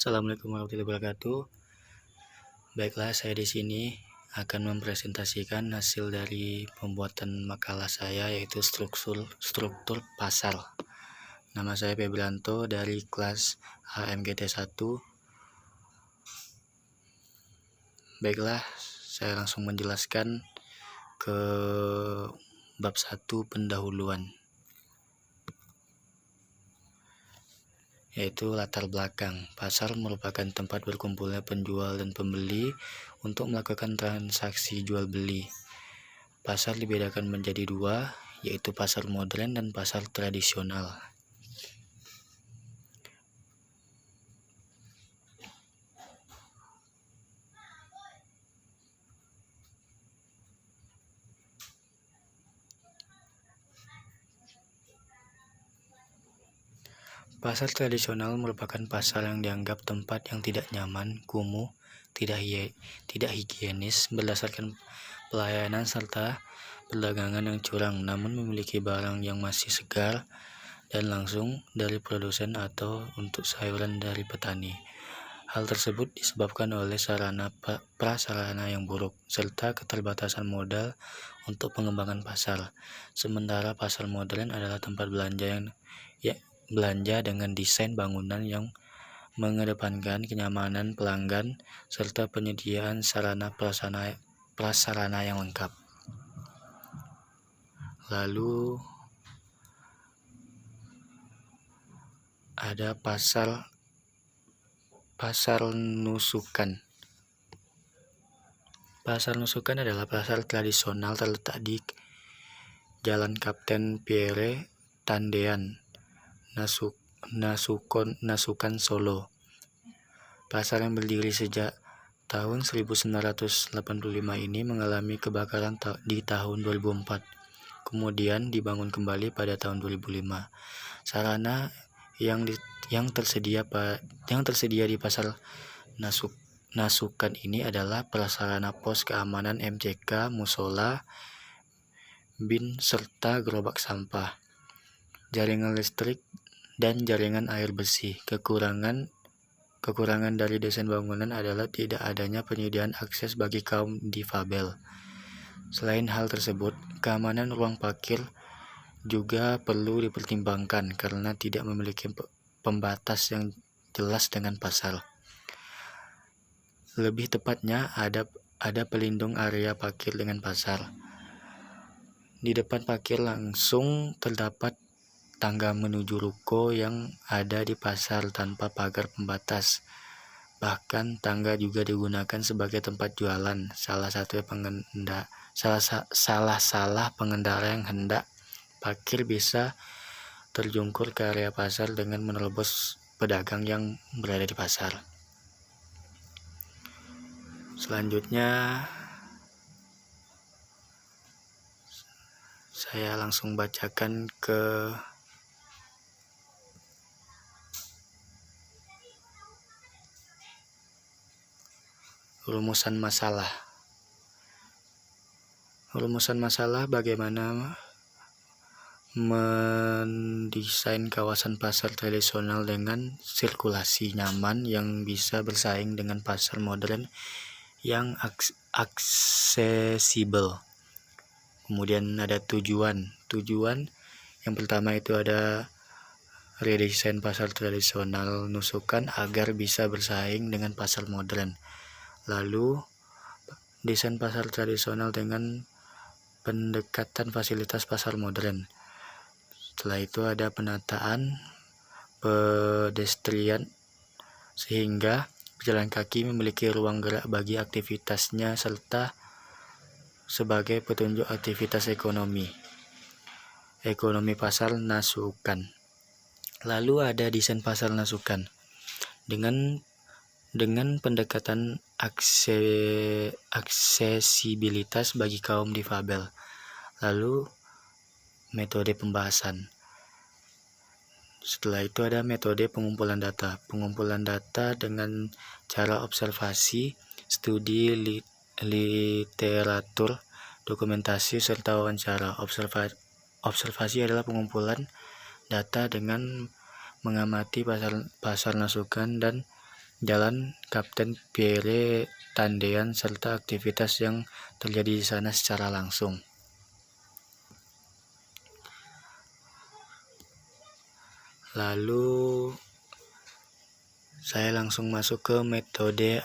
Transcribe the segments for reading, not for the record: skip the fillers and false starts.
Assalamualaikum warahmatullahi wabarakatuh. Baiklah, saya di sini akan mempresentasikan hasil dari pembuatan makalah saya, yaitu struktur pasar. Nama saya Febranto dari kelas HMGT 1. Baiklah, saya langsung menjelaskan ke bab 1 pendahuluan, yaitu latar belakang. Pasar merupakan tempat berkumpulnya penjual dan pembeli untuk melakukan transaksi jual beli. Pasar dibedakan menjadi dua, yaitu pasar modern dan pasar tradisional. Pasar tradisional merupakan pasar yang dianggap tempat yang tidak nyaman, kumuh, tidak higienis, berdasarkan pelayanan serta perdagangan yang curang, namun memiliki barang yang masih segar dan langsung dari produsen atau untuk sayuran dari petani. Hal tersebut disebabkan oleh prasarana yang buruk, serta keterbatasan modal untuk pengembangan pasar. Sementara pasar modern adalah tempat belanja dengan desain bangunan yang mengedepankan kenyamanan pelanggan serta penyediaan sarana prasarana yang lengkap. Lalu ada pasar nusukan. Pasar nusukan adalah pasar tradisional terletak di Jalan Kapten Pierre Tandean, Nasukan, Solo. Pasar yang berdiri sejak tahun 1985 ini mengalami kebakaran di tahun 2004. Kemudian dibangun kembali pada tahun 2005. Sarana yang tersedia di pasar Nasukan ini adalah prasarana pos keamanan MCK, musola, bin serta gerobak sampah, jaringan listrik dan jaringan air bersih. Kekurangan dari desain bangunan adalah tidak adanya penyediaan akses bagi kaum difabel. Selain hal tersebut, keamanan ruang parkir juga perlu dipertimbangkan karena tidak memiliki pembatas yang jelas dengan pasar. Lebih tepatnya, ada pelindung area parkir dengan pasar. Di depan parkir langsung terdapat tangga menuju ruko yang ada di pasar tanpa pagar pembatas. Bahkan tangga juga digunakan sebagai tempat jualan. Salah pengendara yang hendak parkir bisa terjungkur ke area pasar dengan menerobos pedagang yang berada di pasar. Selanjutnya saya langsung bacakan ke rumusan masalah. Rumusan masalah bagaimana mendesain kawasan pasar tradisional dengan sirkulasi nyaman yang bisa bersaing dengan pasar modern yang aksesibel. Kemudian ada tujuan yang pertama itu ada redesain pasar tradisional Nusukan agar bisa bersaing dengan pasar modern. Lalu desain pasar tradisional dengan pendekatan fasilitas pasar modern. Setelah itu ada penataan pedestrian sehingga pejalan kaki memiliki ruang gerak bagi aktivitasnya serta sebagai petunjuk aktivitas ekonomi pasar Nasukan. Lalu ada desain pasar Nasukan dengan pendekatan aksesibilitas bagi kaum difabel. Lalu metode pembahasan. Setelah itu ada metode pengumpulan data dengan cara observasi, studi literatur, dokumentasi, serta wawancara. Observasi adalah pengumpulan data dengan mengamati pasar Nasukan dan Jalan Kapten Pierre Tandean serta aktivitas yang terjadi di sana secara langsung. Lalu saya langsung masuk ke metode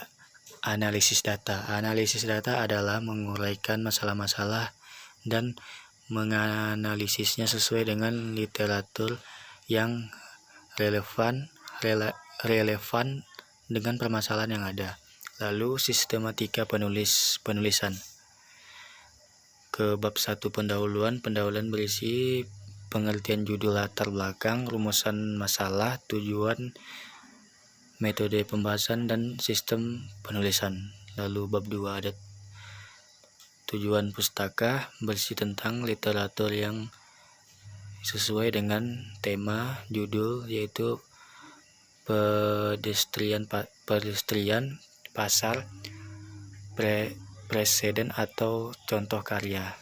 analisis data. Analisis data adalah menguraikan masalah-masalah dan menganalisisnya sesuai dengan literatur yang relevan dengan permasalahan yang ada. Lalu sistematika penulisan. Ke bab 1 pendahuluan berisi pengertian judul, latar belakang, rumusan masalah, tujuan, metode pembahasan, dan sistem penulisan. Lalu bab 2 ada tujuan pustaka, berisi tentang literatur yang sesuai dengan tema judul, yaitu pedestrian, pasar, preseden atau contoh karya.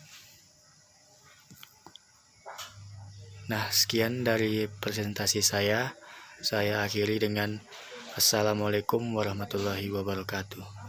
Nah, sekian dari presentasi saya. Saya akhiri dengan Assalamualaikum warahmatullahi wabarakatuh.